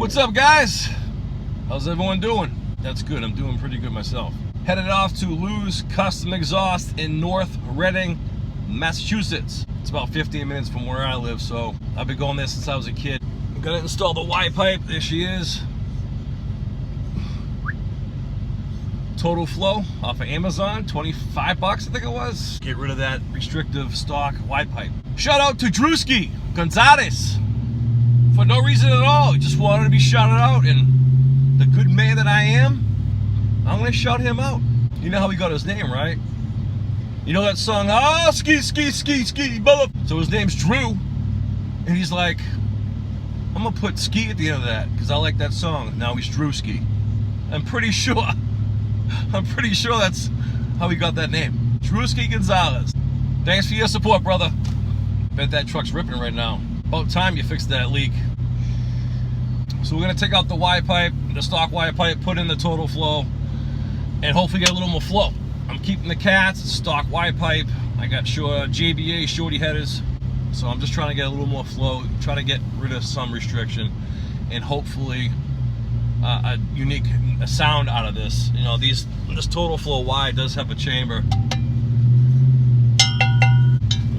What's up, guys? How's everyone doing? That's good. I'm doing pretty good myself. Headed off to Lou's Custom Exhaust in North Reading, Massachusetts. It's about 15 minutes from where I live, so I've been going there since I was a kid. I'm gonna install the Y pipe. There she is. Totalflow off of Amazon, 25 bucks I think it was. Get rid of that restrictive stock Y pipe. Shout out to Drewski, Gonzalez. For no reason at all, he just wanted to be shouted out, and the good man that I am, I'm gonna shout him out. You know how he got his name, right? You know that song, ah, ski, ski, ski, ski, blah. So his name's Drew, and he's like, I'm gonna put ski at the end of that, because I like that song. Now he's Drewski. I'm pretty sure that's how he got that name. Drewski Gonzalez. Thanks for your support, brother. Bet that truck's ripping right now. About time you fixed that leak. So we're gonna take out the Y pipe, the stock Y pipe, put in the Totalflow, and hopefully get a little more flow. I'm keeping the cats, it's stock Y pipe. I got JBA shorty headers, so I'm just trying to get a little more flow, try to get rid of some restriction, and hopefully a unique sound out of this. You know, this Totalflow Y does have a chamber.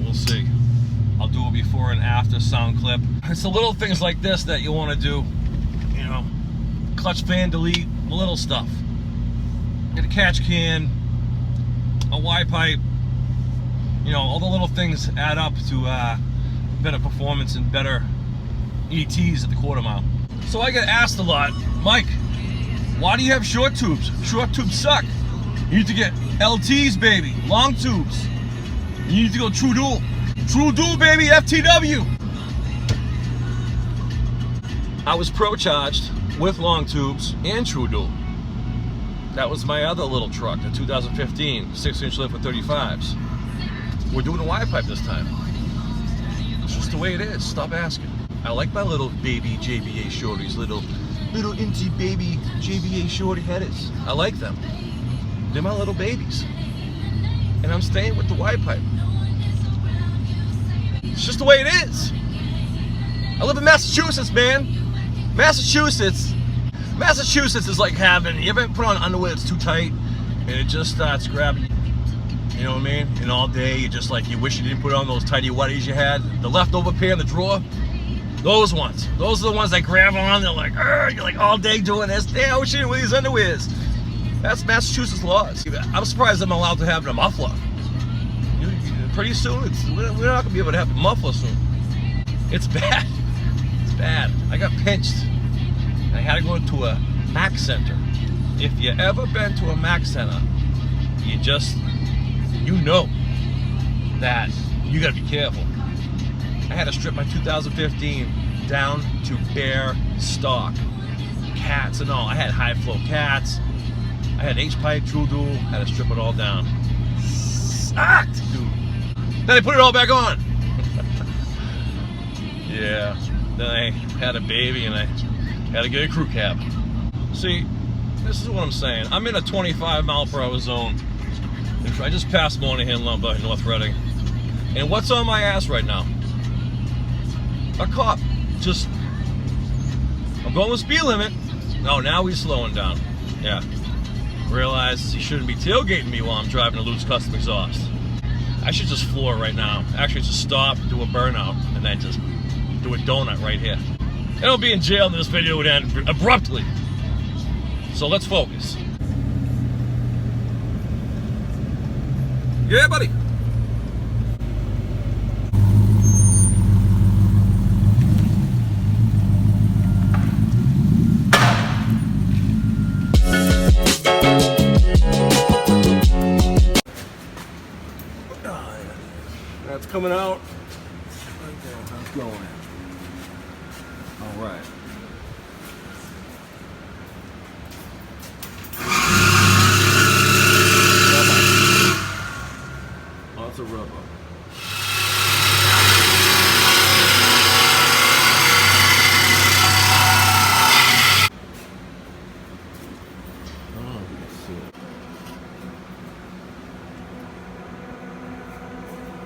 We'll see. I'll do a before and after sound clip. It's the little things like this that you want to do. You know, clutch fan delete, the little stuff. Get a catch can, a Y pipe. You know, all the little things add up to better performance and better ETs at the quarter mile. So I get asked a lot, Mike, why do you have short tubes? Short tubes suck. You need to get LTs, baby, long tubes. You need to go true dual. True dual, baby, FTW. I was pro charged with long tubes and true dual. That was my other little truck, the 2015 6-inch lift with 35s. We're doing a Y pipe this time. It's just the way it is. Stop asking. I like my little baby JBA shorties, little inty baby JBA shorty headers. I like them. They're my little babies. And I'm staying with the Y pipe. It's just the way it is. I live in Massachusetts, man. Massachusetts is like having, you ever put on underwear that's too tight and it just starts grabbing you? You know what I mean? And all day you just like, you wish you didn't put on those tighty whities you had, the leftover pair in the drawer. Those ones. Those are the ones that grab on. They're like, you're like all day doing this. Damn, I wish you didn't wear these underwears. That's Massachusetts laws. I'm surprised I'm allowed to have a muffler. Pretty soon, we're not going to be able to have a muffler soon. It's bad. It's bad. I got pinched. I had to go into a Mac Center. If you ever been to a Mac Center, you know that you got to be careful. I had to strip my 2015 down to bare stock. Cats and all. I had high flow cats. I had H-pipe, true dual. Had to strip it all down. Sucked, dude. Then I put it all back on. Yeah. Then I had a baby and I had to get a crew cab. See, this is what I'm saying. I'm in a 25 mile per hour zone. I just passed Monahan Lumber in North Reading. And what's on my ass right now? A cop. I'm going with speed limit. No, now he's slowing down. Yeah. Realizes he shouldn't be tailgating me while I'm driving a Lou's Custom Exhaust. I should just floor right now. Actually, just stop, do a burnout, and then just do a donut right here. I don't be in jail and this video would end abruptly. So let's focus. Yeah, buddy. That's coming out. Right there, how's it going? All right. Lots of rubber.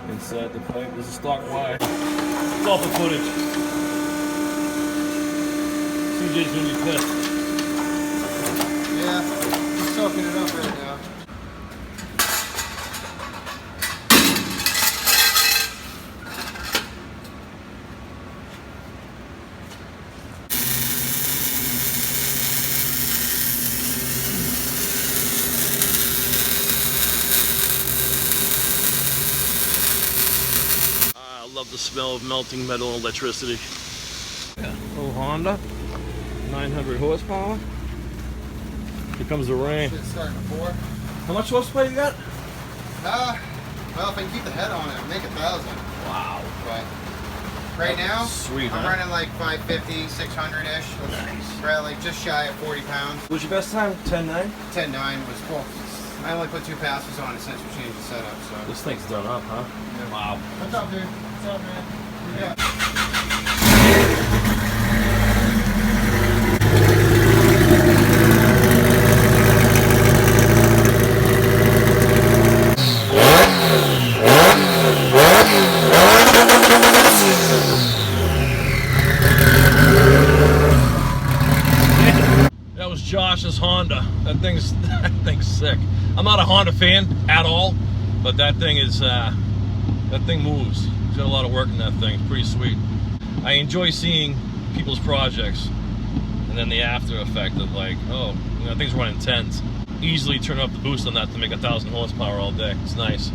Inside the pipe, this is stock Y. It's all the footage. CJ's gonna be pissed. Yeah, he's soaking it up right now. I love the smell of melting metal and electricity. Yeah, little Honda, 900 horsepower. Here comes the rain. It's starting to pour. How much horsepower you got? Well, if I can keep the head on it, I'll make 1,000. Wow. But right now, Sweet, I'm huh? running like 550, 600-ish. Nice. Right, like just shy of 40 pounds. What was your best time? 10.9? 10.9 was cool. I only put 2 passes on it since we changed the setup, so. This thing's done up, huh? Yeah. Wow. What's up, dude? What's up, man? Yeah. That was Josh's Honda. That thing's sick. I'm not a Honda fan at all, but that thing is that thing moves. It's got a lot of work in that thing. It's pretty sweet. I enjoy seeing people's projects and then the after effect of like, oh, you know, things running 10s. Easily turn up the boost on that to make 1,000 horsepower all day. It's nice.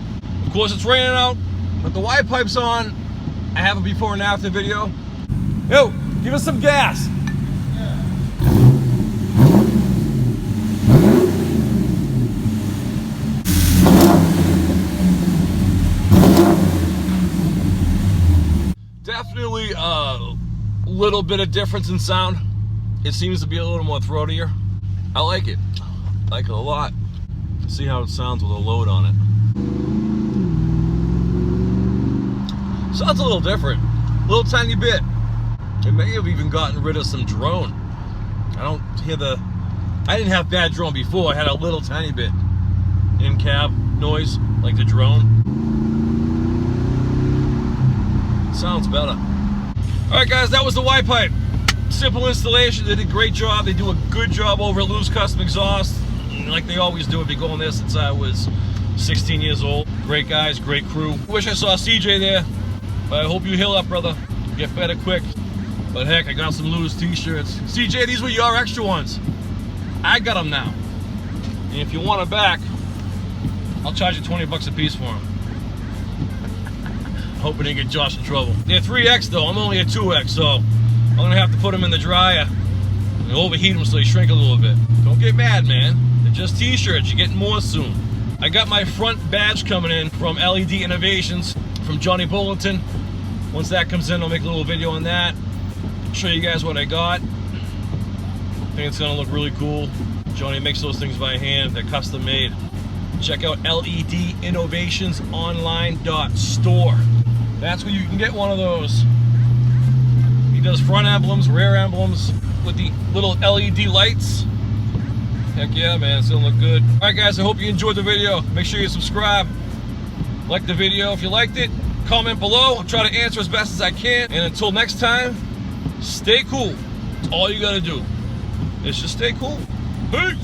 Of course, it's raining out, but the Y pipe's on. I have a before and after video. Yo, give us some gas. Definitely a little bit of difference in sound. It seems to be a little more throatier. I like it. I like it a lot. See how it sounds with a load on it. Sounds a little different. A little tiny bit. It may have even gotten rid of some drone. I don't hear the... I didn't have bad drone before. I had a little tiny bit in-cab noise, like the drone. Sounds better. Alright guys, that was the Y-pipe. Simple installation. They did a great job. They do a good job over at Lou's Custom Exhaust. Like they always do. I've been going there since I was 16 years old. Great guys, great crew. Wish I saw CJ there, but I hope you heal up, brother. Get better quick. But heck, I got some Lou's t-shirts. CJ, these were your extra ones. I got them now. And if you want them back, I'll charge you 20 bucks a piece for them. Hope we didn't get Josh in trouble. They're 3X though, I'm only a 2X, so I'm gonna have to put them in the dryer and overheat them so they shrink a little bit. Don't get mad, man. They're just t-shirts, you're getting more soon. I got my front badge coming in from LED Innovations from Johnny Bulletin. Once that comes in, I'll make a little video on that. Show you guys what I got. I think it's gonna look really cool. Johnny makes those things by hand, they're custom made. Check out ledinnovations.online.store. That's where you can get one of those. He does front emblems, rear emblems with the little LED lights. Heck yeah, man, it's gonna look good. All right, guys, I hope you enjoyed the video. Make sure you subscribe, like the video if you liked it. Comment below. I'll try to answer as best as I can. And until next time, stay cool. That's all you gotta do. Is just stay cool. Peace.